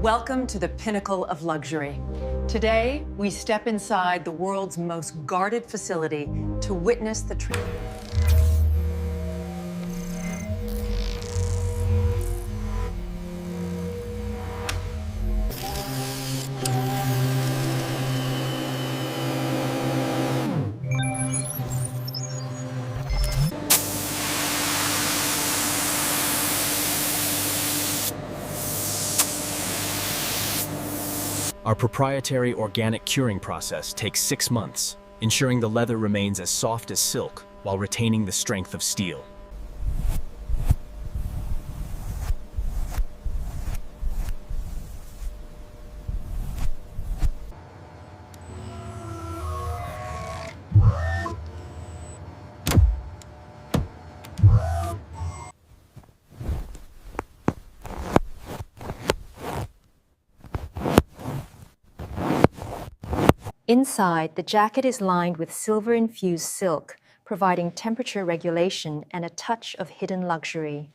Welcome to the pinnacle of luxury. Today, we step inside the world's most guarded facility to witness the Our proprietary organic curing process takes 6 months, ensuring the leather remains as soft as silk while retaining the strength of steel. Inside, the jacket is lined with silver-infused silk, providing temperature regulation and a touch of hidden luxury.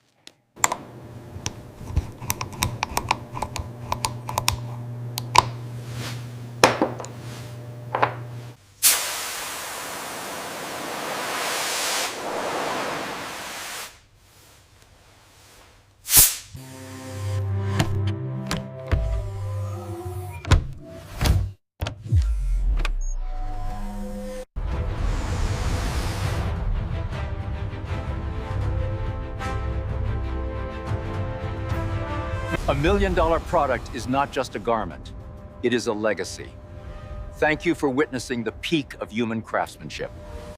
$1 million product is not just a garment, it is a legacy. Thank you for witnessing the peak of human craftsmanship.